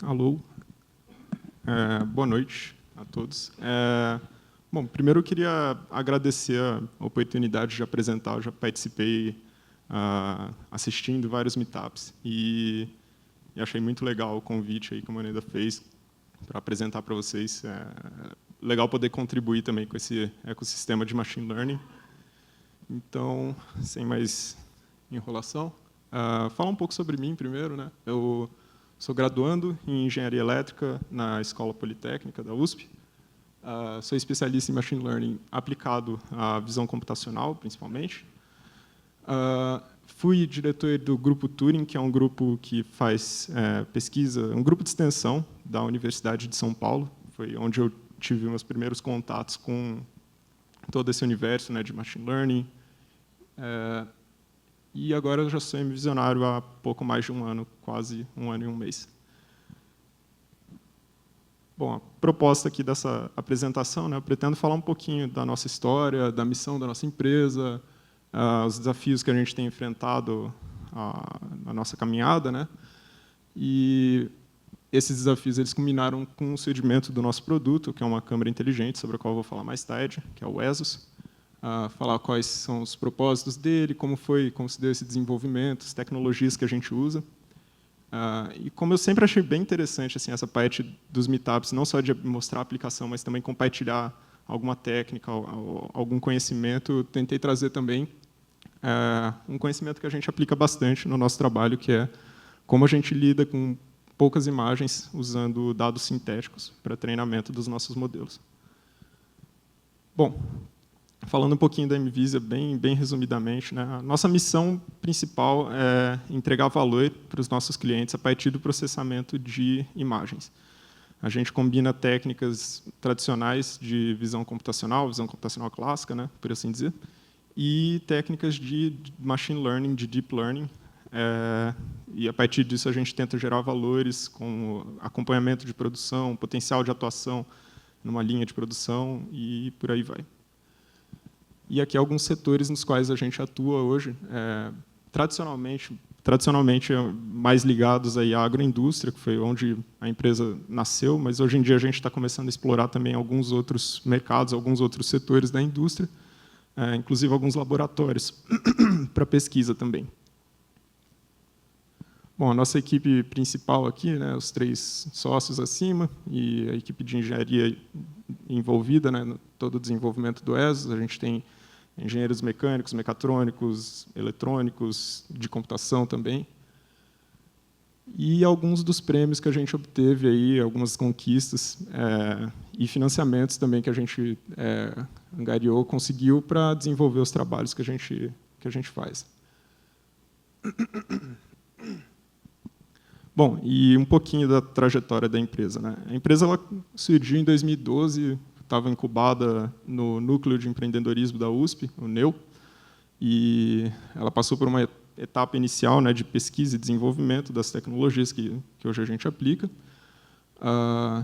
Alô. Boa noite a todos. Bom, primeiro eu queria agradecer a oportunidade de apresentar. Eu já participei assistindo vários meetups e achei muito legal o convite aí que a Moneda fez para apresentar para vocês. Legal poder contribuir também com esse ecossistema de machine learning. Então, sem mais enrolação, falar um pouco sobre mim primeiro, né? Eu sou graduando em Engenharia Elétrica na Escola Politécnica da USP. Sou especialista em Machine Learning aplicado à visão computacional, principalmente. Fui diretor do Grupo Turing, que é um grupo que faz pesquisa, um grupo de extensão da Universidade de São Paulo. Foi onde eu tive meus primeiros contatos com todo esse universo, né, de Machine Learning. E agora eu já sou visionário há pouco mais de um ano, quase um ano e um mês. Bom, a proposta aqui dessa apresentação, né, eu pretendo falar um pouquinho da nossa história, da missão da nossa empresa, os desafios que a gente tem enfrentado na nossa caminhada, né? E esses desafios eles culminaram com o surgimento do nosso produto, que é uma câmera inteligente, sobre a qual eu vou falar mais tarde, que é o ESOS. Falar quais são os propósitos dele, como se deu esse desenvolvimento, as tecnologias que a gente usa. E como eu sempre achei bem interessante assim, essa parte dos meetups, não só de mostrar a aplicação, mas também compartilhar alguma técnica, algum conhecimento, eu tentei trazer também um conhecimento que a gente aplica bastante no nosso trabalho, que é como a gente lida com poucas imagens usando dados sintéticos para treinamento dos nossos modelos. Bom, falando um pouquinho da MVisia, bem resumidamente, né? A nossa missão principal é entregar valor para os nossos clientes a partir do processamento de imagens. A gente combina técnicas tradicionais de visão computacional clássica, né, por assim dizer, e técnicas de machine learning, de deep learning. E a partir disso a gente tenta gerar valores como acompanhamento de produção, potencial de atuação numa linha de produção e por aí vai. E aqui alguns setores nos quais a gente atua hoje, tradicionalmente mais ligados aí à agroindústria, que foi onde a empresa nasceu, mas hoje em dia a gente está começando a explorar também alguns outros mercados, alguns outros setores da indústria, inclusive alguns laboratórios para pesquisa também. Bom, a nossa equipe principal aqui, né, os 3 sócios acima e a equipe de engenharia envolvida, né, no todo o desenvolvimento do ESOS, a gente tem engenheiros mecânicos, mecatrônicos, eletrônicos, de computação também. E alguns dos prêmios que a gente obteve, aí, algumas conquistas e financiamentos também que a gente angariou, conseguiu para desenvolver os trabalhos que a gente faz. Bom, e um pouquinho da trajetória da empresa, né? A empresa ela surgiu em 2012, estava incubada no Núcleo de Empreendedorismo da USP, o NEU, e ela passou por uma etapa inicial, né, de pesquisa e desenvolvimento das tecnologias que hoje a gente aplica.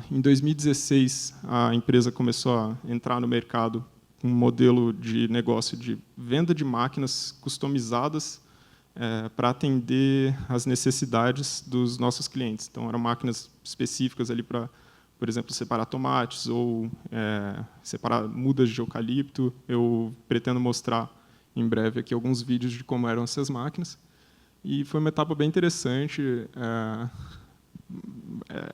Em 2016, a empresa começou a entrar no mercado com um modelo de negócio de venda de máquinas customizadas para atender às necessidades dos nossos clientes. Então, eram máquinas específicas ali para, por exemplo, separar tomates ou separar mudas de eucalipto. Eu pretendo mostrar em breve aqui alguns vídeos de como eram essas máquinas. E foi uma etapa bem interessante.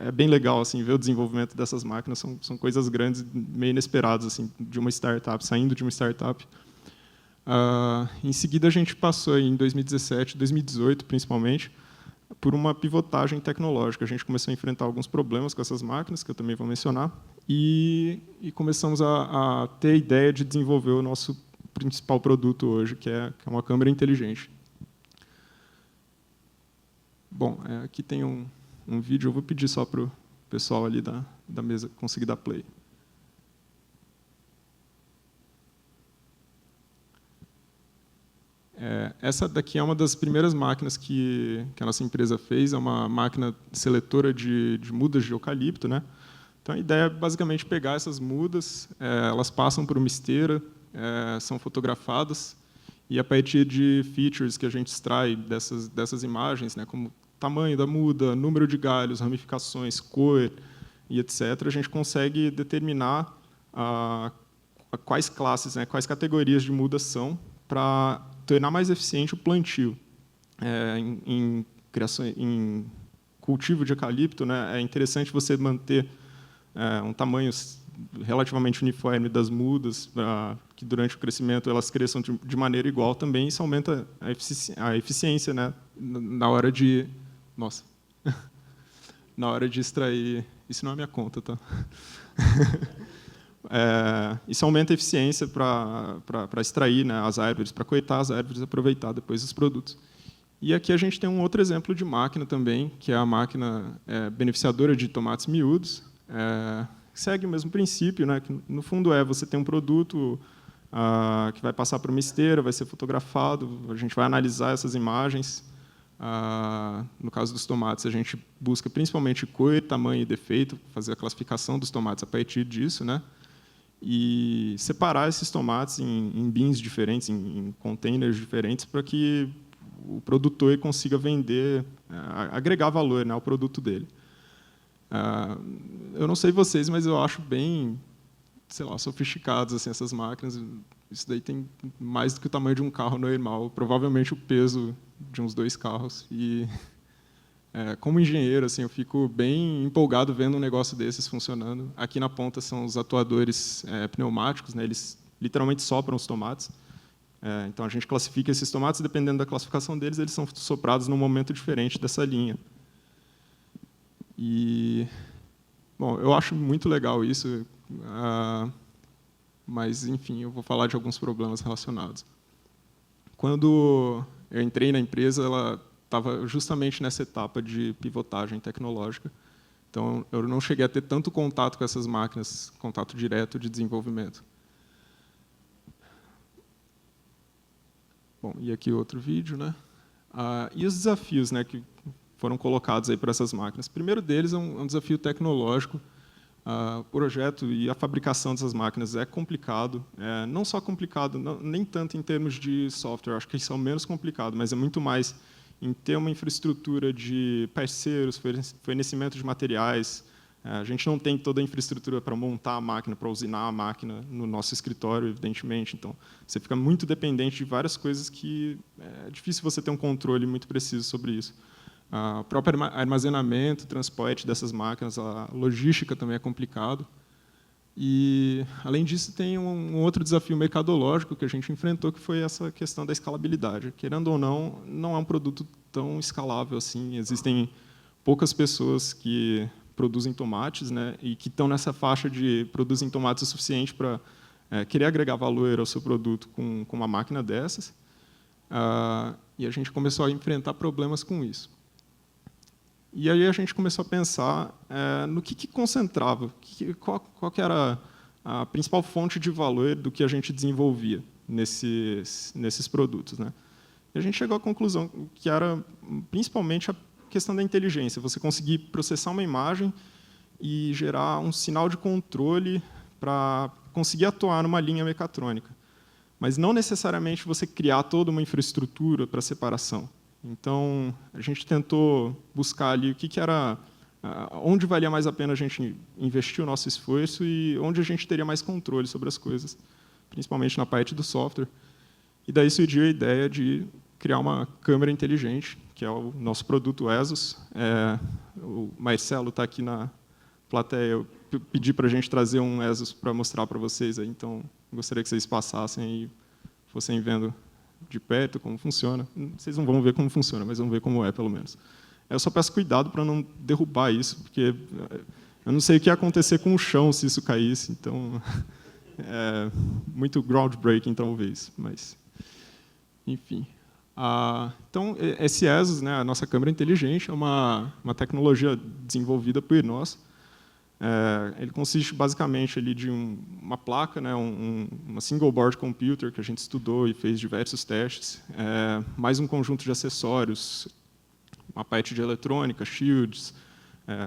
É bem legal assim ver o desenvolvimento dessas máquinas. São coisas grandes, meio inesperadas assim, de uma startup, saindo de uma startup. Em seguida, a gente passou em 2017, 2018, principalmente, por uma pivotagem tecnológica. A gente começou a enfrentar alguns problemas com essas máquinas, que eu também vou mencionar, e começamos a ter a ideia de desenvolver o nosso principal produto hoje, que é uma câmera inteligente. Bom, aqui tem um vídeo, eu vou pedir só para o pessoal ali da mesa conseguir dar play. Essa daqui é uma das primeiras máquinas que a nossa empresa fez, é uma máquina seletora de mudas de eucalipto, né? Então, a ideia é basicamente pegar essas mudas, elas passam por uma esteira, são fotografadas, e a partir de features que a gente extrai dessas imagens, né, como tamanho da muda, número de galhos, ramificações, cor e etc., a gente consegue determinar quais classes, né, quais categorias de mudas são, para tornar mais eficiente o plantio. Em cultivo de eucalipto, né, é interessante você manter um tamanho relativamente uniforme das mudas, para que durante o crescimento elas cresçam de maneira igual também. Isso aumenta a eficiência, né, na hora de... Nossa! Na hora de extrair... Isso não é minha conta, tá? Isso aumenta a eficiência para extrair, né, as árvores, para coletar as árvores e aproveitar depois os produtos. E aqui a gente tem um outro exemplo de máquina também, que é a máquina beneficiadora de tomates miúdos. Segue o mesmo princípio, né, que no fundo você tem um produto que vai passar por uma esteira, vai ser fotografado, a gente vai analisar essas imagens. No caso dos tomates, a gente busca principalmente cor, tamanho e defeito, fazer a classificação dos tomates a partir disso, né? E separar esses tomates em bins diferentes, em containers diferentes, para que o produtor consiga vender, agregar valor, né, ao produto dele. Eu não sei vocês, mas eu acho bem, sei lá, sofisticados assim, essas máquinas. Isso daí tem mais do que o tamanho de um carro normal, provavelmente o peso de uns 2 carros. E, como engenheiro, assim, eu fico bem empolgado vendo um negócio desses funcionando. Aqui na ponta são os atuadores pneumáticos, né, eles literalmente sopram os tomates. Então, a gente classifica esses tomates, dependendo da classificação deles, eles são soprados num momento diferente dessa linha. E, bom, eu acho muito legal isso, mas, enfim, eu vou falar de alguns problemas relacionados. Quando eu entrei na empresa, ela estava justamente nessa etapa de pivotagem tecnológica. Então, eu não cheguei a ter tanto contato com essas máquinas, contato direto de desenvolvimento. Bom, e aqui outro vídeo, né? E os desafios, né, que foram colocados aí para essas máquinas. O primeiro deles é um desafio tecnológico. O projeto e a fabricação dessas máquinas é complicado. Não só complicado, nem tanto em termos de software, acho que isso é o menos complicado, mas é muito mais em ter uma infraestrutura de parceiros, fornecimento de materiais. A gente não tem toda a infraestrutura para montar a máquina, para usinar a máquina no nosso escritório, evidentemente. Então, você fica muito dependente de várias coisas que é difícil você ter um controle muito preciso sobre isso. O próprio armazenamento, transporte dessas máquinas, a logística também é complicado. E, além disso, tem um outro desafio mercadológico que a gente enfrentou, que foi essa questão da escalabilidade. Querendo ou não, não é um produto tão escalável assim. Existem poucas pessoas que produzem tomates, né, e que estão nessa faixa de produzem tomates o suficiente para querer agregar valor ao seu produto com uma máquina dessas. E a gente começou a enfrentar problemas com isso. E aí a gente começou a pensar no que concentrava, qual que era a principal fonte de valor do que a gente desenvolvia nesses produtos, né? E a gente chegou à conclusão que era principalmente a questão da inteligência, você conseguir processar uma imagem e gerar um sinal de controle para conseguir atuar numa linha mecatrônica. Mas não necessariamente você criar toda uma infraestrutura para separação. Então, a gente tentou buscar ali o que era, onde valia mais a pena a gente investir o nosso esforço e onde a gente teria mais controle sobre as coisas, principalmente na parte do software. E daí surgiu a ideia de criar uma câmera inteligente, que é o nosso produto ESOS. O Marcelo está aqui na plateia. Eu pedi para a gente trazer um ESOS para mostrar para vocês, aí, então gostaria que vocês passassem e fossem vendo de perto como funciona. Vocês não vão ver como funciona, mas vão ver como é, pelo menos. Eu só peço cuidado para não derrubar isso, porque eu não sei o que ia acontecer com o chão se isso caísse, então é muito groundbreaking, talvez, mas enfim. Então, esse ESOS, né, a nossa câmera inteligente, é uma tecnologia desenvolvida por nós. Ele consiste basicamente ali de uma placa, né, uma single board computer que a gente estudou e fez diversos testes, mais um conjunto de acessórios, uma parte de eletrônica, shields,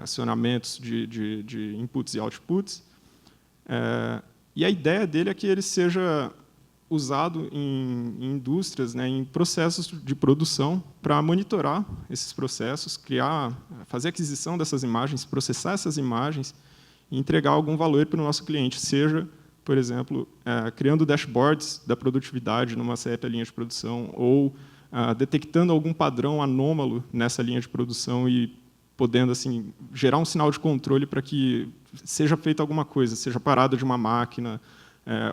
acionamentos de inputs e outputs. E a ideia dele é que ele seja usado em indústrias, né, em processos de produção, para monitorar esses processos, fazer aquisição dessas imagens, processar essas imagens e entregar algum valor para o nosso cliente, seja, por exemplo, criando dashboards da produtividade numa certa linha de produção, ou detectando algum padrão anômalo nessa linha de produção e podendo assim gerar um sinal de controle para que seja feita alguma coisa, seja parada de uma máquina,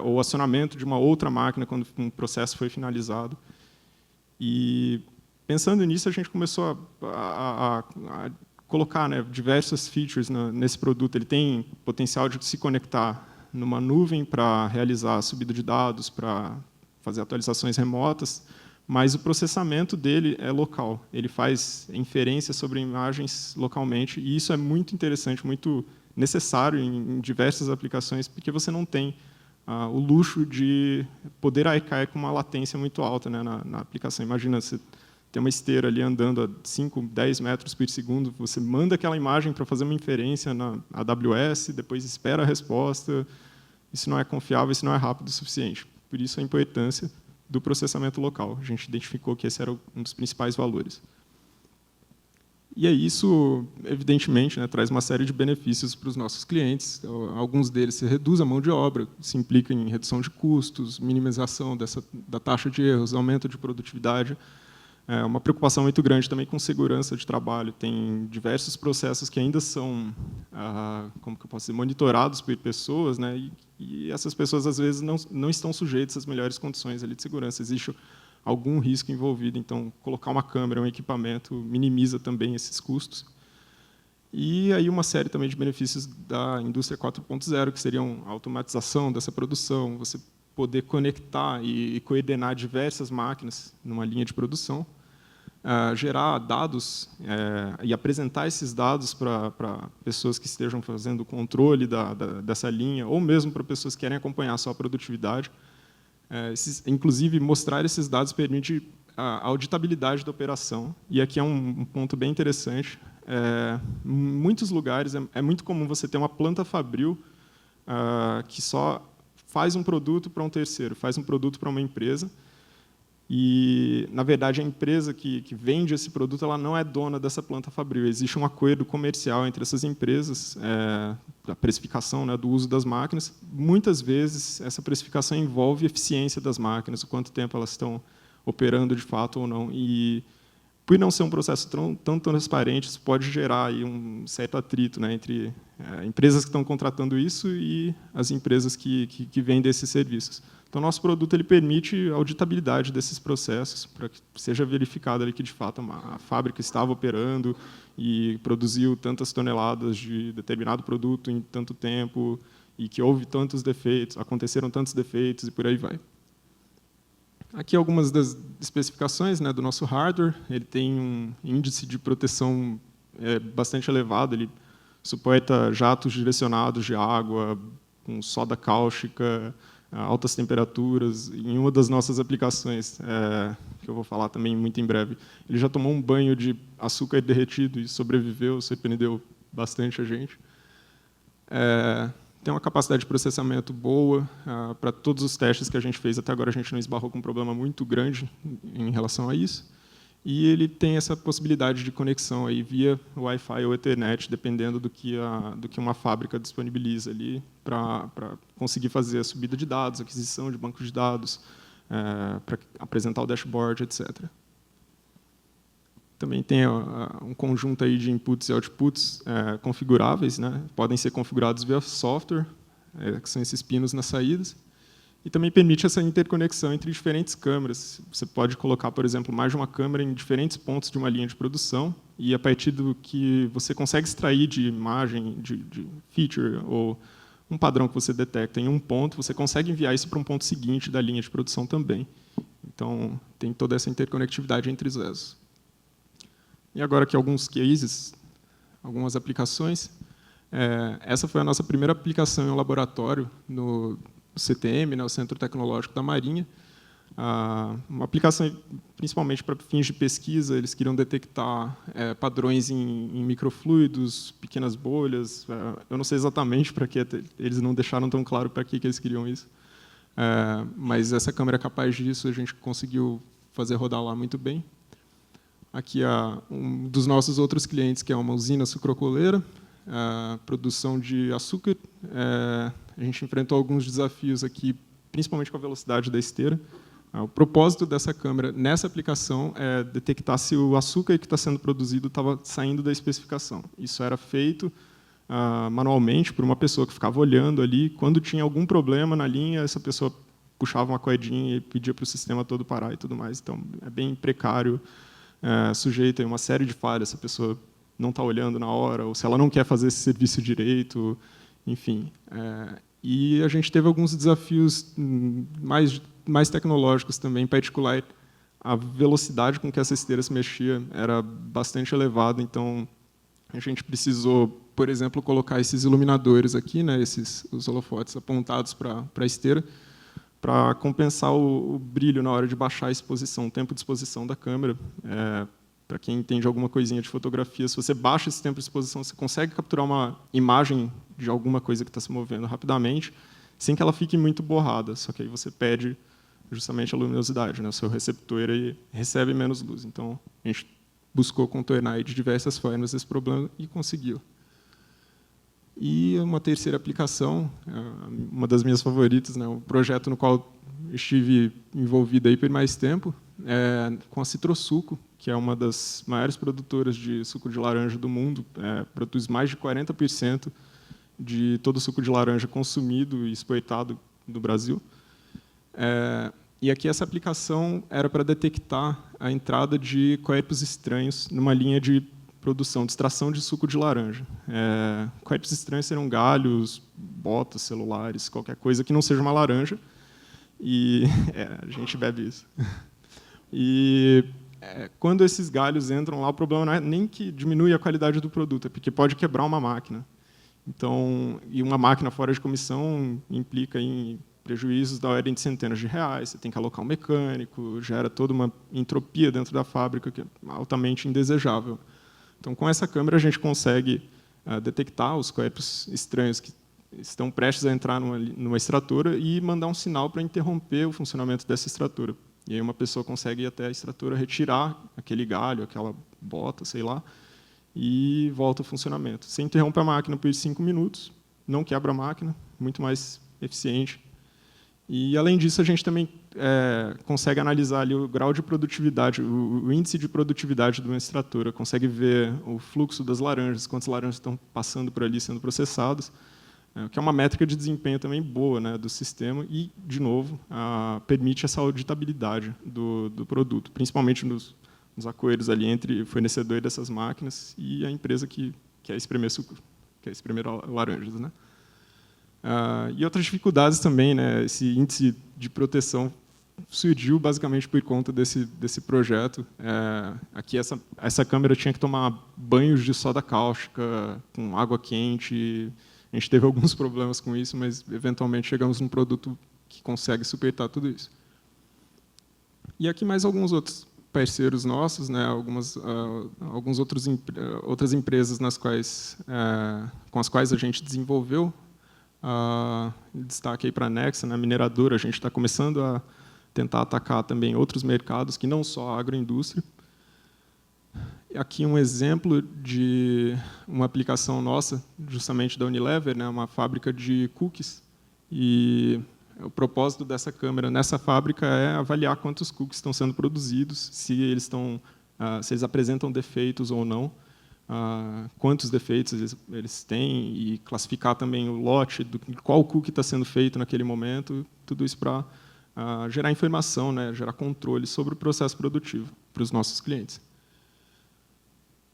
ou acionamento de uma outra máquina quando um processo foi finalizado. E, pensando nisso, a gente começou a colocar, né, diversas features nesse produto. Ele tem potencial de se conectar numa nuvem para realizar a subida de dados, para fazer atualizações remotas, mas o processamento dele é local. Ele faz inferência sobre imagens localmente, e isso é muito interessante, muito necessário em diversas aplicações, porque você não tem o luxo de poder arcar com uma latência muito alta, né, na aplicação. Imagina, você tem uma esteira ali andando a 5, 10 metros por segundo, você manda aquela imagem para fazer uma inferência na AWS, depois espera a resposta. Isso não é confiável, isso não é rápido o suficiente. Por isso a importância do processamento local. A gente identificou que esse era um dos principais valores. E aí isso, evidentemente, né, traz uma série de benefícios para os nossos clientes. Alguns deles se reduz a mão de obra, se implica em redução de custos, minimização da taxa de erros, aumento de produtividade. Uma preocupação muito grande também com segurança de trabalho. Tem diversos processos que ainda são, como que eu posso dizer, monitorados por pessoas, né, e essas pessoas, às vezes, não estão sujeitas às melhores condições ali de segurança. Existe algum risco envolvido, então colocar uma câmera, um equipamento, minimiza também esses custos. E aí uma série também de benefícios da indústria 4.0, que seriam a automatização dessa produção, você poder conectar e coordenar diversas máquinas numa linha de produção, gerar dados e apresentar esses dados para pessoas que estejam fazendo o controle dessa linha, ou mesmo para pessoas que querem acompanhar só a produtividade. Inclusive, mostrar esses dados permite a auditabilidade da operação. E aqui é um ponto bem interessante. Em muitos lugares, é muito comum você ter uma planta fabril que só faz um produto para um terceiro, faz um produto para uma empresa. E, na verdade, a empresa que vende esse produto ela não é dona dessa planta fabril. Existe um acordo comercial entre essas empresas, a precificação, né, do uso das máquinas. Muitas vezes, essa precificação envolve a eficiência das máquinas, o quanto tempo elas estão operando de fato ou não. E, por não ser um processo tão transparente, isso pode gerar aí um certo atrito, né, entre empresas que estão contratando isso e as empresas que vendem esses serviços. Então, nosso produto ele permite a auditabilidade desses processos, para que seja verificado ali que, de fato, a fábrica estava operando e produziu tantas toneladas de determinado produto em tanto tempo, e que houve tantos defeitos, aconteceram tantos defeitos, e por aí vai. Aqui algumas das especificações, né, do nosso hardware. Ele tem um índice de proteção bastante elevado, ele suporta jatos direcionados de água, com soda cáustica, altas temperaturas. Em uma das nossas aplicações, que eu vou falar também muito em breve, ele já tomou um banho de açúcar derretido e sobreviveu, surpreendeu bastante a gente. Tem uma capacidade de processamento boa. Para todos os testes que a gente fez até agora, a gente não esbarrou com um problema muito grande em relação a isso. E ele tem essa possibilidade de conexão aí via Wi-Fi ou Ethernet, dependendo do que uma fábrica disponibiliza ali, para conseguir fazer a subida de dados, aquisição de bancos de dados, para apresentar o dashboard, etc. Também tem um conjunto aí de inputs e outputs configuráveis, né? Podem ser configurados via software, que são esses pinos nas saídas. E também permite essa interconexão entre diferentes câmeras. Você pode colocar, por exemplo, mais de uma câmera em diferentes pontos de uma linha de produção, e a partir do que você consegue extrair de imagem, de feature, ou um padrão que você detecta em um ponto, você consegue enviar isso para um ponto seguinte da linha de produção também. Então, tem toda essa interconectividade entre os ESOs. E agora aqui alguns cases, algumas aplicações. Essa foi a nossa primeira aplicação em um laboratório no CTM, né, o Centro Tecnológico da Marinha. Uma aplicação principalmente para fins de pesquisa. Eles queriam detectar padrões em microfluidos, pequenas bolhas. Eu não sei exatamente para que, eles não deixaram tão claro para que eles queriam isso. Mas essa câmera é capaz disso, a gente conseguiu fazer rodar lá muito bem. Aqui um dos nossos outros clientes, que é uma usina sucrocoleira, produção de açúcar. A gente enfrentou alguns desafios aqui, principalmente com a velocidade da esteira. O propósito dessa câmera nessa aplicação é detectar se o açúcar que está sendo produzido estava saindo da especificação. Isso era feito manualmente por uma pessoa que ficava olhando ali. Quando tinha algum problema na linha, essa pessoa puxava uma correndinha e pedia para o sistema todo parar e tudo mais. Então, é bem precário, sujeito a uma série de falhas. Se a pessoa não está olhando na hora, ou se ela não quer fazer esse serviço direito, enfim. E a gente teve alguns desafios mais tecnológicos também, em particular a velocidade com que essa esteira se mexia era bastante elevada, então a gente precisou, por exemplo, colocar esses iluminadores aqui, né, os holofotes apontados para a esteira, para compensar o brilho na hora de baixar a exposição, o tempo de exposição da câmera. Para quem entende alguma coisinha de fotografia, se você baixa esse tempo de exposição, você consegue capturar uma imagem de alguma coisa que está se movendo rapidamente, sem que ela fique muito borrada, só que aí você perde justamente a luminosidade, né? O seu receptor ele recebe menos luz. Então, a gente buscou contornar de diversas formas esse problema e conseguiu. E uma terceira aplicação, uma das minhas favoritas, né? Um projeto no qual estive envolvido aí por mais tempo, com a Citrosuco, que é uma das maiores produtoras de suco de laranja do mundo, produz mais de 40% de todo o suco de laranja consumido e exportado do Brasil. E aqui essa aplicação era para detectar a entrada de corpos estranhos numa linha de produção, de extração de suco de laranja. Corpos estranhos serão galhos, botas, celulares, qualquer coisa que não seja uma laranja. E a gente bebe isso. E quando esses galhos entram lá, o problema não é nem que diminui a qualidade do produto, é porque pode quebrar uma máquina. Então, e uma máquina fora de comissão implica em prejuízos da ordem de centenas de reais, você tem que alocar um mecânico, gera toda uma entropia dentro da fábrica que é altamente indesejável. Então, com essa câmera, a gente consegue detectar os corpos estranhos que estão prestes a entrar numa extratora e mandar um sinal para interromper o funcionamento dessa extratora. E aí uma pessoa consegue ir até a extratora, retirar aquele galho, aquela bota, sei lá, e volta ao funcionamento. Você interrompe a máquina por 5 minutos, não quebra a máquina, muito mais eficiente. E, além disso, a gente também consegue analisar ali o grau de produtividade, o índice de produtividade de uma extratora, consegue ver o fluxo das laranjas, quantas laranjas estão passando por ali sendo processadas, que é uma métrica de desempenho também boa, né, do sistema e, de novo, permite essa auditabilidade do produto, principalmente nos acordos ali entre o fornecedor dessas máquinas e a empresa que quer espremer suco, quer espremer laranjas, né? E outras dificuldades também, né? Esse índice de proteção surgiu basicamente por conta desse projeto. Aqui essa câmera tinha que tomar banhos de soda cáustica com água quente. A gente teve alguns problemas com isso, mas eventualmente chegamos num produto que consegue suportar tudo isso. E aqui mais alguns outros parceiros nossos, né? Outras empresas com as quais a gente desenvolveu. Destaque aí para a Nexa, na mineradora, a gente está começando a tentar atacar também outros mercados, que não só a agroindústria. Aqui um exemplo de uma aplicação nossa, justamente da Unilever, né, uma fábrica de cookies. E o propósito dessa câmera nessa fábrica é avaliar quantos cookies estão sendo produzidos, se eles apresentam defeitos ou não. Quantos defeitos eles têm e classificar também o lote, qual cookie está sendo feito naquele momento, tudo isso para gerar informação, né, gerar controle sobre o processo produtivo para os nossos clientes.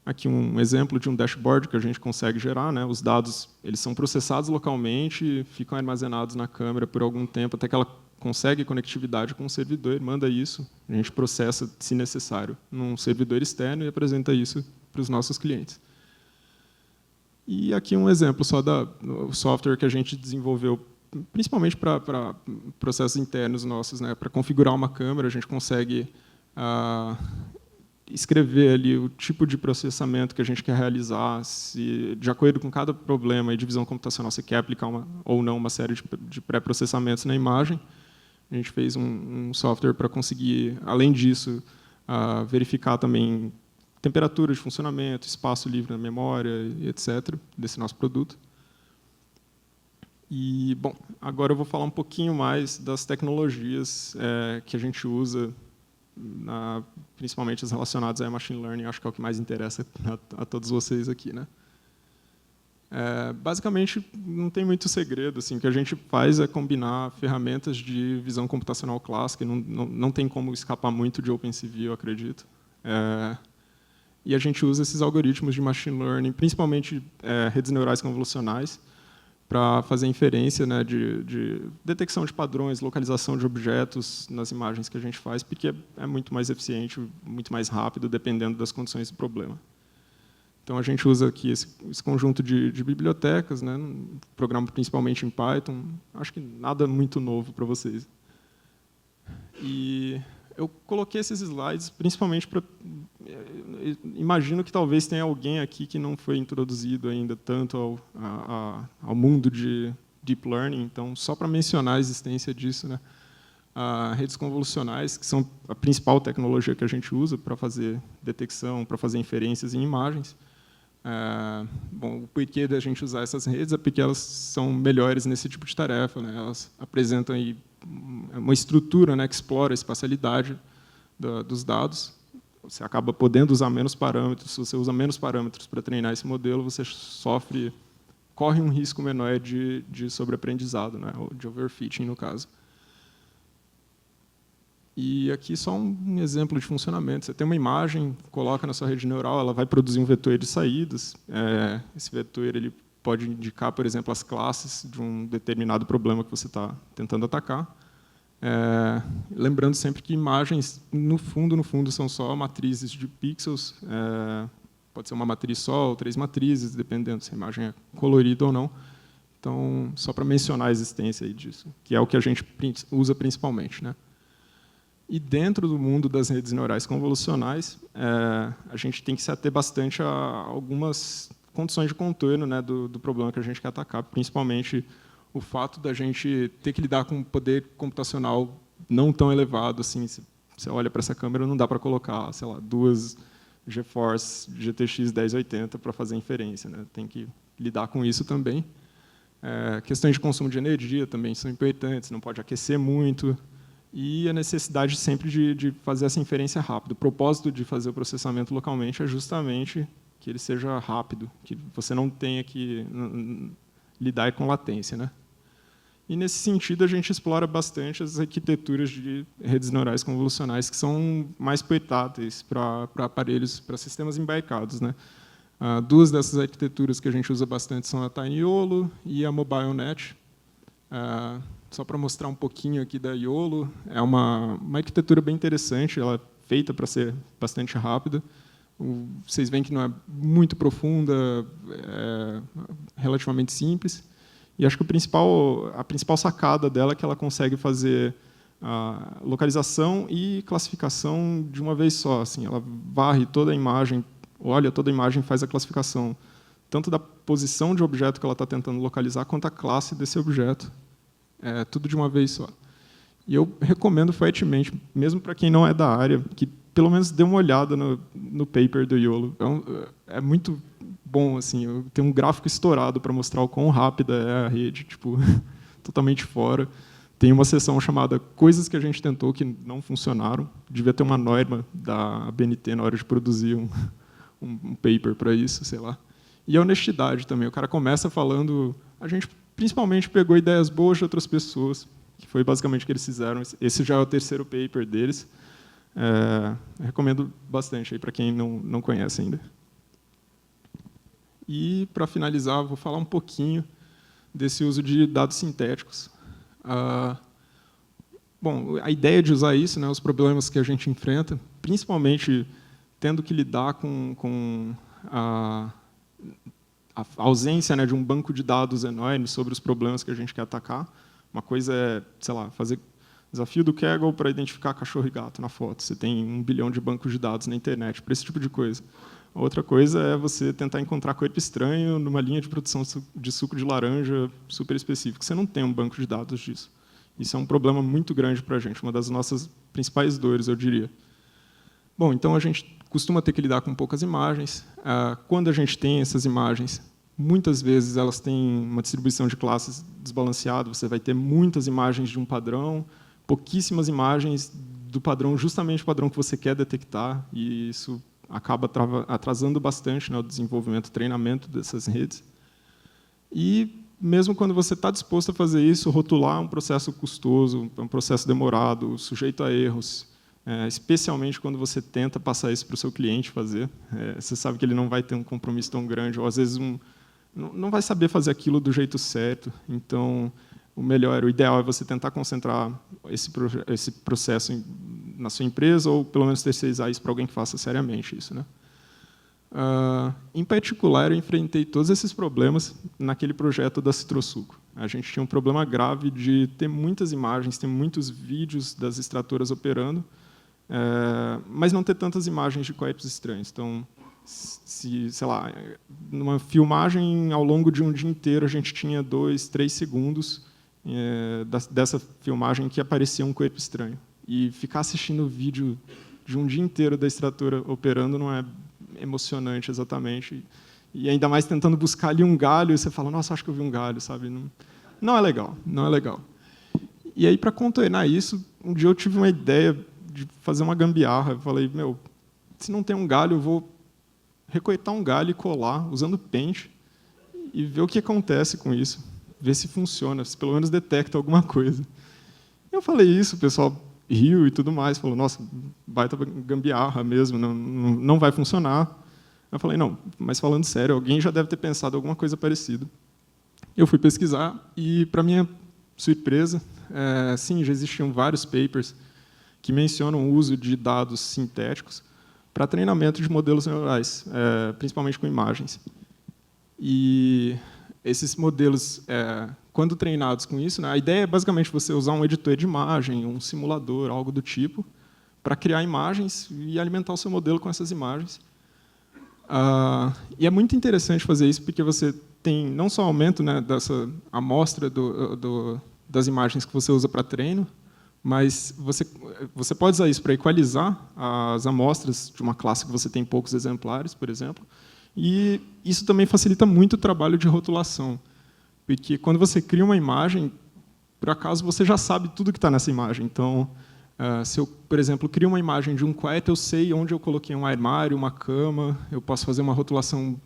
Aqui um exemplo de um dashboard que a gente consegue gerar, né, os dados eles são processados localmente, ficam armazenados na câmera por algum tempo, até que ela consegue conectividade com o servidor, manda isso, a gente processa, se necessário, num servidor externo e apresenta isso para os nossos clientes. E aqui um exemplo só do software que a gente desenvolveu, principalmente para processos internos nossos, né? Para configurar uma câmera, a gente consegue escrever ali o tipo de processamento que a gente quer realizar, se, de acordo com cada problema e divisão computacional, você quer aplicar ou não uma série de pré-processamentos na imagem. A gente fez um software para conseguir, além disso, verificar também temperatura de funcionamento, espaço livre na memória, etc., desse nosso produto. E, bom, agora eu vou falar um pouquinho mais das tecnologias que a gente usa, principalmente as relacionadas a machine learning, acho que é o que mais interessa a todos vocês aqui, né? Basicamente, não tem muito segredo. Assim, o que a gente faz é combinar ferramentas de visão computacional clássica, e não tem como escapar muito de OpenCV, eu acredito. E a gente usa esses algoritmos de machine learning, principalmente redes neurais convolucionais, para fazer inferência, né, de detecção de padrões, localização de objetos nas imagens que a gente faz, porque é muito mais eficiente, muito mais rápido, dependendo das condições do problema. Então, a gente usa aqui esse conjunto de bibliotecas, né, programa principalmente em Python. Acho que nada muito novo para vocês. E eu coloquei esses slides principalmente para... Imagino que talvez tenha alguém aqui que não foi introduzido ainda tanto ao mundo de Deep Learning. Então, só para mencionar a existência disso, né, redes convolucionais, que são a principal tecnologia que a gente usa para fazer detecção, para fazer inferências em imagens. Bom, o porquê da gente usar essas redes é porque elas são melhores nesse tipo de tarefa, né? Elas apresentam aí uma estrutura, né, que explora a espacialidade dos dados. Você acaba podendo usar menos parâmetros. Se você usa menos parâmetros para treinar esse modelo, você corre um risco menor de sobreaprendizado, né, ou de overfitting, no caso. E aqui só um exemplo de funcionamento. Você tem uma imagem, coloca na sua rede neural, ela vai produzir um vetor de saídas. Esse vetor ele pode indicar, por exemplo, as classes de um determinado problema que você está tentando atacar. Lembrando sempre que imagens, no fundo, são só matrizes de pixels. Pode ser uma matriz só ou 3 matrizes, dependendo se a imagem é colorida ou não. Então, só para mencionar a existência aí disso, que é o que a gente usa principalmente, né? E dentro do mundo das redes neurais convolucionais, a gente tem que se ater bastante a algumas condições de contorno, né, do problema que a gente quer atacar, principalmente o fato da gente ter que lidar com um poder computacional não tão elevado. Assim, se você olha para essa câmera, não dá para colocar, sei lá, 2 GeForce GTX 1080 para fazer inferência, né? Tem que lidar com isso também. Questões de consumo de energia também são importantes, não pode aquecer muito. E a necessidade sempre de fazer essa inferência rápido. O propósito de fazer o processamento localmente é justamente que ele seja rápido, que você não tenha que lidar com latência, né? E, nesse sentido, a gente explora bastante as arquiteturas de redes neurais convolucionais que são mais portáteis para aparelhos, para sistemas embarcados, né? 2 dessas arquiteturas que a gente usa bastante são a TinyYOLO e a MobileNet. Só para mostrar um pouquinho aqui da YOLO, é uma arquitetura bem interessante, ela é feita para ser bastante rápida. Vocês veem que não é muito profunda, é relativamente simples. E acho que a principal sacada dela é que ela consegue fazer a localização e classificação de uma vez só. Assim, ela varre toda a imagem, olha toda a imagem e faz a classificação, tanto da posição de objeto que ela está tentando localizar, quanto a classe desse objeto. Tudo de uma vez só. E eu recomendo fortemente, mesmo para quem não é da área, que pelo menos dê uma olhada no paper do YOLO. É muito bom, assim, tem um gráfico estourado para mostrar o quão rápida é a rede, tipo, totalmente fora. Tem uma seção chamada Coisas que a gente tentou que não funcionaram. Devia ter uma norma da BNT na hora de produzir um paper para isso, sei lá. E a honestidade também. O cara começa falando... A gente principalmente pegou ideias boas de outras pessoas, que foi basicamente o que eles fizeram. Esse já é o 3º paper deles. Recomendo bastante para quem não conhece ainda. E, para finalizar, vou falar um pouquinho desse uso de dados sintéticos. Bom, a ideia de usar isso, né, os problemas que a gente enfrenta, principalmente tendo que lidar com a ausência, né, de um banco de dados enorme sobre os problemas que a gente quer atacar. Uma coisa é, sei lá, fazer desafio do Kaggle para identificar cachorro e gato na foto. Você tem 1 bilhão de bancos de dados na internet para esse tipo de coisa. Outra coisa é você tentar encontrar corpo estranho numa linha de produção de suco de laranja super específico. Você não tem um banco de dados disso. Isso é um problema muito grande para a gente, uma das nossas principais dores, eu diria. Bom, então a gente costuma ter que lidar com poucas imagens. Quando a gente tem essas imagens, muitas vezes elas têm uma distribuição de classes desbalanceada, você vai ter muitas imagens de um padrão, pouquíssimas imagens do padrão, justamente o padrão que você quer detectar, e isso acaba atrasando bastante, né, o desenvolvimento, o treinamento dessas redes. E, mesmo quando você está disposto a fazer isso, rotular é um processo custoso, é um processo demorado, sujeito a erros, especialmente quando você tenta passar isso para o seu cliente fazer. Você sabe que ele não vai ter um compromisso tão grande, ou às vezes não vai saber fazer aquilo do jeito certo. Então, o ideal é você tentar concentrar esse processo na sua empresa, ou pelo menos terceirizar isso para alguém que faça seriamente isso, né? Em particular, eu enfrentei todos esses problemas naquele projeto da Citrosuco. A gente tinha um problema grave de ter muitas imagens, ter muitos vídeos das extratoras operando, mas não ter tantas imagens de coepos estranhos. Então, sei lá, numa filmagem ao longo de um dia inteiro, a gente tinha 2, 3 segundos dessa filmagem que aparecia um coepo estranho. E ficar assistindo o vídeo de um dia inteiro da extratora operando não é emocionante exatamente, e ainda mais tentando buscar ali um galho, e você fala, nossa, acho que eu vi um galho, sabe? Não é legal, não é legal. E aí, para contornar isso, um dia eu tive uma ideia de fazer uma gambiarra. Eu falei, se não tem um galho, eu vou recortar um galho e colar, usando pente, e ver o que acontece com isso, ver se funciona, se pelo menos detecta alguma coisa. Eu falei isso, o pessoal riu e tudo mais, falou, nossa, baita gambiarra mesmo, não vai funcionar. Eu falei, não, mas falando sério, alguém já deve ter pensado alguma coisa parecida. Eu fui pesquisar e, para minha surpresa, sim, já existiam vários papers que mencionam o uso de dados sintéticos para treinamento de modelos neurais, principalmente com imagens. E esses modelos, quando treinados com isso, né, a ideia é basicamente você usar um editor de imagem, um simulador, algo do tipo, para criar imagens e alimentar o seu modelo com essas imagens. E é muito interessante fazer isso, porque você tem não só aumento, né, dessa amostra das imagens que você usa para treino, mas você pode usar isso para equalizar as amostras de uma classe que você tem poucos exemplares, por exemplo. E isso também facilita muito o trabalho de rotulação, porque quando você cria uma imagem, por acaso você já sabe tudo que está nessa imagem. Então, se eu, por exemplo, crio uma imagem de um coep, eu sei onde eu coloquei um armário, uma cama, eu posso fazer uma rotulação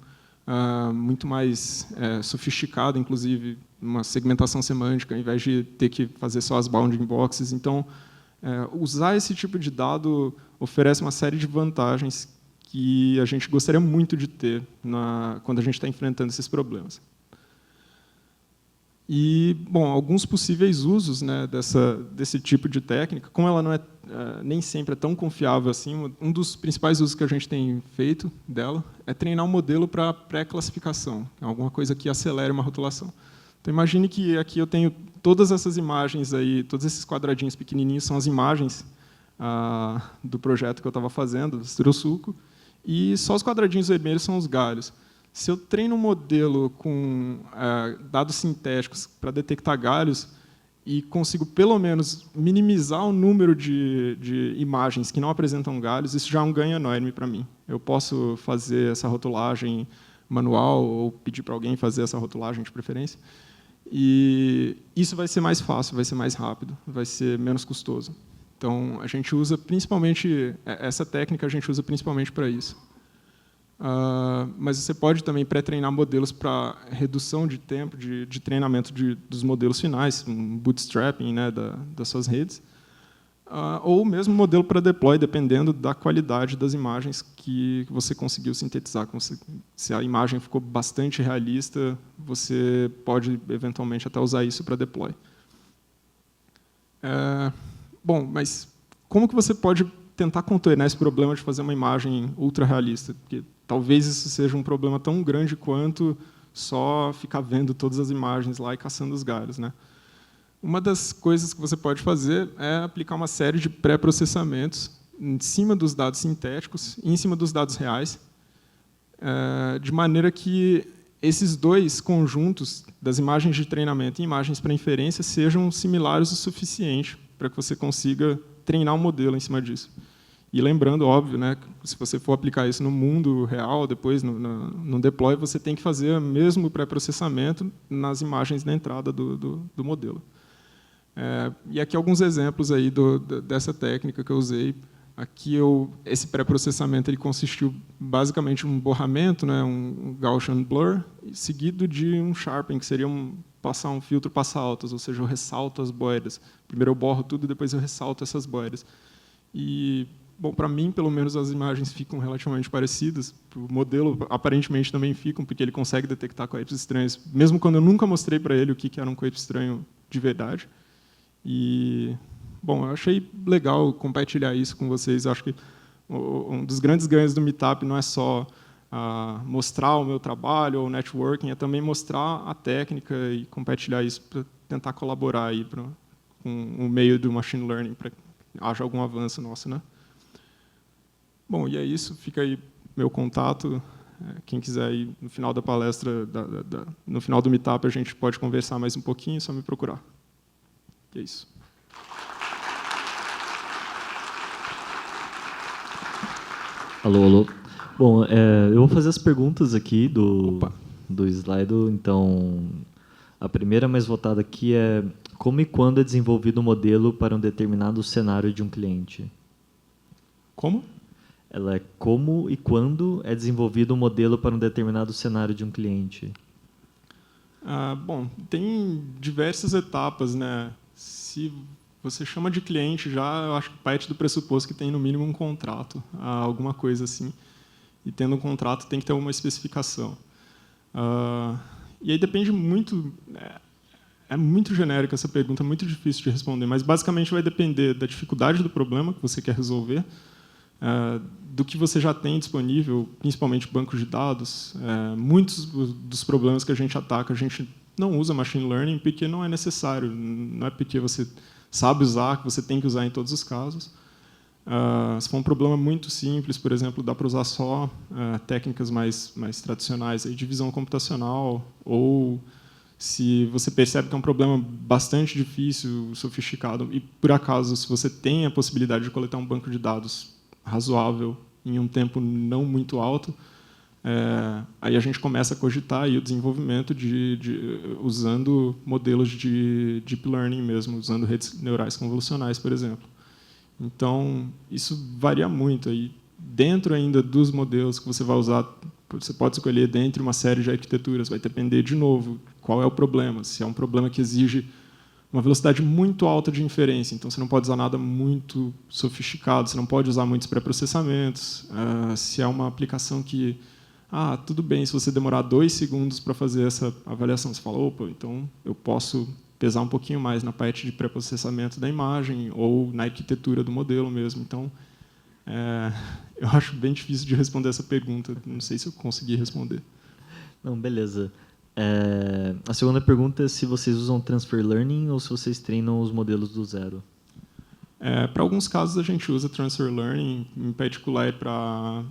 muito mais sofisticada, inclusive uma segmentação semântica, ao invés de ter que fazer só as bounding boxes. Então, usar esse tipo de dado oferece uma série de vantagens que a gente gostaria muito de ter quando a gente está enfrentando esses problemas. E, bom, alguns possíveis usos, né, desse tipo de técnica, como ela não nem sempre é tão confiável assim, um dos principais usos que a gente tem feito dela é treinar um modelo para pré-classificação, alguma coisa que acelere uma rotulação. Então, imagine que aqui eu tenho todas essas imagens aí, todos esses quadradinhos pequenininhos são as imagens do projeto que eu estava fazendo, do Citrosuco, e só os quadradinhos vermelhos são os galhos. Se eu treino um modelo com dados sintéticos para detectar galhos e consigo, pelo menos, minimizar o número de imagens que não apresentam galhos, isso já é um ganho enorme para mim. Eu posso fazer essa rotulagem manual ou pedir para alguém fazer essa rotulagem de preferência. E isso vai ser mais fácil, vai ser mais rápido, vai ser menos custoso. Então, a gente usa principalmente, essa técnica a gente usa principalmente para isso. Mas você pode também pré-treinar modelos para redução de tempo de treinamento dos modelos finais, um bootstrapping, né, das suas redes, ou mesmo modelo para deploy, dependendo da qualidade das imagens que você conseguiu sintetizar. Se a imagem ficou bastante realista, você pode, eventualmente, até usar isso para deploy. Bom, mas como que você pode tentar contornar esse problema de fazer uma imagem ultra realista? Porque talvez isso seja um problema tão grande quanto só ficar vendo todas as imagens lá e caçando os galhos, né? Uma das coisas que você pode fazer é aplicar uma série de pré-processamentos em cima dos dados sintéticos e em cima dos dados reais, de maneira que esses dois conjuntos das imagens de treinamento e imagens para inferência sejam similares o suficiente para que você consiga treinar um modelo em cima disso. E lembrando, óbvio, né, se você for aplicar isso no mundo real, depois no deploy, você tem que fazer o mesmo pré-processamento nas imagens da entrada do modelo. E aqui alguns exemplos aí dessa técnica que eu usei. Aqui esse pré-processamento consistiu basicamente em um borramento, né, um Gaussian blur, seguido de um sharpening, que seria passar um filtro passa-altas, ou seja, eu ressalto as boiadas. Primeiro eu borro tudo, depois eu ressalto essas boiadas. E, bom, para mim, pelo menos, as imagens ficam relativamente parecidas. O modelo, aparentemente, também ficam, porque ele consegue detectar coelhos estranhos, mesmo quando eu nunca mostrei para ele o que era um coelho estranho de verdade. E, bom, eu achei legal compartilhar isso com vocês. Eu acho que um dos grandes ganhos do Meetup não é só mostrar o meu trabalho ou o networking, é também mostrar a técnica e compartilhar isso para tentar colaborar aí com o meio do machine learning, para que haja algum avanço nosso, né? Bom, e é isso. Fica aí meu contato. Quem quiser ir no final da palestra, no final do Meetup, a gente pode conversar mais um pouquinho, é só me procurar. E é isso. Alô, alô. Bom, eu vou fazer as perguntas aqui do Slido. Então, a primeira mais votada aqui é: como e quando é desenvolvido o modelo para um determinado cenário de um cliente? Como? Ela é como e quando é desenvolvido um modelo para um determinado cenário de um cliente? Bom, tem diversas etapas, né? Se você chama de cliente já, eu acho que parte do pressuposto que tem no mínimo um contrato, alguma coisa assim. E tendo um contrato tem que ter uma especificação. E aí depende muito. É muito genérica essa pergunta, é muito difícil de responder, mas basicamente vai depender da dificuldade do problema que você quer resolver, do que você já tem disponível, principalmente bancos de dados. Muitos dos problemas que a gente ataca, a gente não usa machine learning porque não é necessário, não é porque você sabe usar que você tem que usar em todos os casos. Se for um problema muito simples, por exemplo, dá para usar só técnicas mais tradicionais, aí, divisão computacional, ou se você percebe que é um problema bastante difícil, sofisticado, e por acaso, se você tem a possibilidade de coletar um banco de dados razoável em um tempo não muito alto, aí a gente começa a cogitar aí o desenvolvimento usando modelos de deep learning mesmo, usando redes neurais convolucionais, por exemplo. Então, isso varia muito. Aí, dentro ainda dos modelos que você vai usar, você pode escolher dentre uma série de arquiteturas, vai depender, de novo, qual é o problema. Se é um problema que exige uma velocidade muito alta de inferência, então você não pode usar nada muito sofisticado, você não pode usar muitos pré-processamentos. Se é uma aplicação que, tudo bem, se você demorar 2 segundos para fazer essa avaliação, você fala, opa, então eu posso pesar um pouquinho mais na parte de pré-processamento da imagem ou na arquitetura do modelo mesmo. Então, eu acho bem difícil de responder essa pergunta. Não sei se eu consegui responder. Não, beleza. A segunda pergunta é se vocês usam Transfer Learning ou se vocês treinam os modelos do zero. Para alguns casos, a gente usa Transfer Learning, em particular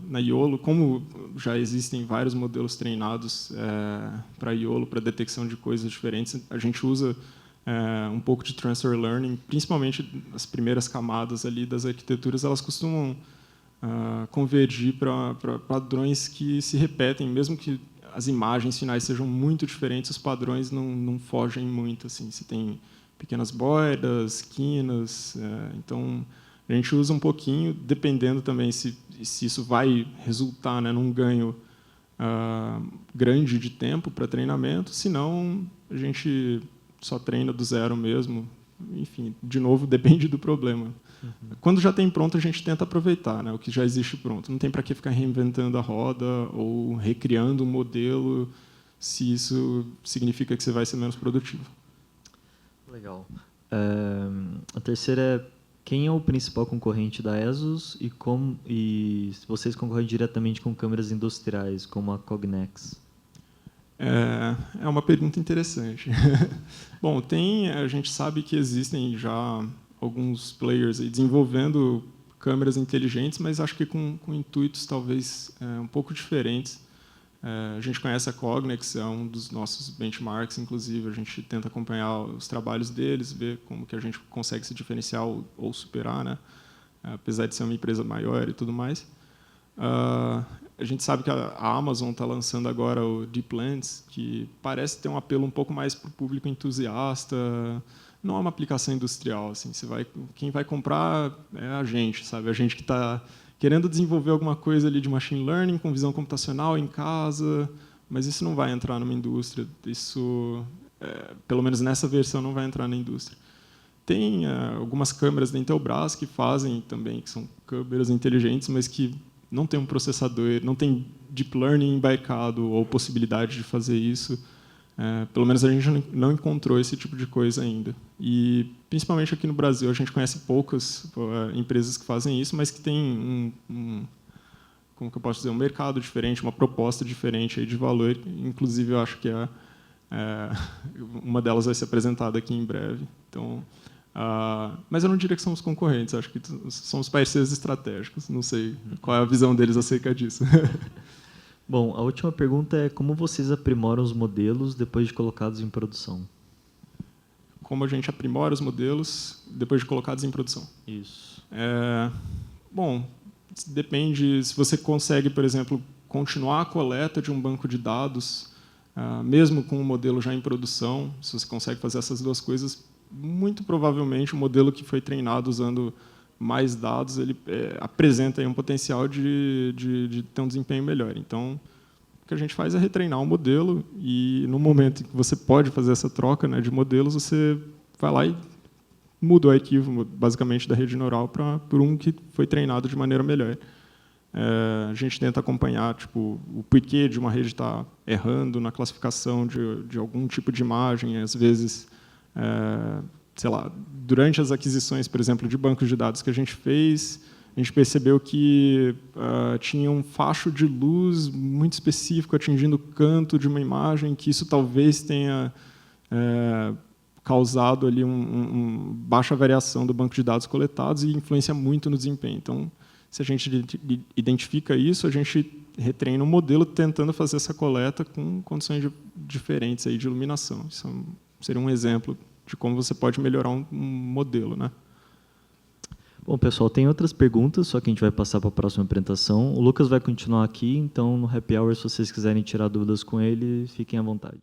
na YOLO. Como já existem vários modelos treinados para YOLO, para detecção de coisas diferentes, a gente usa um pouco de Transfer Learning, principalmente as primeiras camadas ali das arquiteturas, elas costumam convergir para padrões que se repetem, mesmo que as imagens finais sejam muito diferentes, os padrões não fogem muito. Assim, você tem pequenas bordas, quinas, então a gente usa um pouquinho, dependendo também se isso vai resultar, né, num ganho grande de tempo para treinamento, senão a gente só treina do zero mesmo. Enfim, de novo, depende do problema. Uhum. Quando já tem pronto, a gente tenta aproveitar, né, o que já existe pronto. Não tem para que ficar reinventando a roda ou recriando um modelo se isso significa que você vai ser menos produtivo. Legal. A terceira é: quem é o principal concorrente da ESUS e se vocês concorrem diretamente com câmeras industriais, como a Cognex? É uma pergunta interessante. Bom, a gente sabe que existem já alguns players aí desenvolvendo câmeras inteligentes, mas acho que com intuitos talvez um pouco diferentes. A gente conhece a Cognex, é um dos nossos benchmarks, inclusive, a gente tenta acompanhar os trabalhos deles, ver como que a gente consegue se diferenciar ou superar, né? Apesar de ser uma empresa maior e tudo mais. A gente sabe que a Amazon está lançando agora o Deep Lens, que parece ter um apelo um pouco mais para o público entusiasta, não é uma aplicação industrial. Assim, quem vai comprar é a gente, sabe? A gente que está querendo desenvolver alguma coisa ali de machine learning com visão computacional em casa, mas isso não vai entrar numa indústria. Isso, pelo menos nessa versão, não vai entrar na indústria. Tem algumas câmeras da Intelbras que fazem também, que são câmeras inteligentes, mas que não tem um processador, não tem deep learning embarcado ou possibilidade de fazer isso. Pelo menos a gente não encontrou esse tipo de coisa ainda. E, principalmente aqui no Brasil, a gente conhece poucas empresas que fazem isso, mas que têm como que eu posso dizer, um mercado diferente, uma proposta diferente aí de valor. Inclusive, eu acho que uma delas vai ser apresentada aqui em breve. Então, mas eu não diria que somos concorrentes, acho que somos parceiros estratégicos. Não sei qual é a visão deles acerca disso. Bom, a última pergunta é como vocês aprimoram os modelos depois de colocados em produção? Como a gente aprimora os modelos depois de colocados em produção? Isso. Bom, depende. Se você consegue, por exemplo, continuar a coleta de um banco de dados, mesmo com o modelo já em produção, se você consegue fazer essas duas coisas, muito provavelmente o modelo que foi treinado usando mais dados, ele apresenta aí um potencial de ter um desempenho melhor. Então, o que a gente faz é retreinar o modelo e, no momento em que você pode fazer essa troca, né, de modelos, você vai lá e muda o arquivo, basicamente, da rede neural por um que foi treinado de maneira melhor. A gente tenta acompanhar tipo, o porquê de uma rede estar errando na classificação de algum tipo de imagem, às vezes... sei lá, durante as aquisições, por exemplo, de bancos de dados que a gente fez, a gente percebeu que tinha um facho de luz muito específico atingindo o canto de uma imagem, que isso talvez tenha causado ali baixa variação do banco de dados coletados e influencia muito no desempenho. Então, se a gente identifica isso, a gente retreina um modelo tentando fazer essa coleta com condições diferentes aí de iluminação. Isso seria um exemplo de como você pode melhorar um modelo, né? Bom, pessoal, tem outras perguntas, só que a gente vai passar para a próxima apresentação. O Lucas vai continuar aqui, então no Happy Hour, se vocês quiserem tirar dúvidas com ele, fiquem à vontade.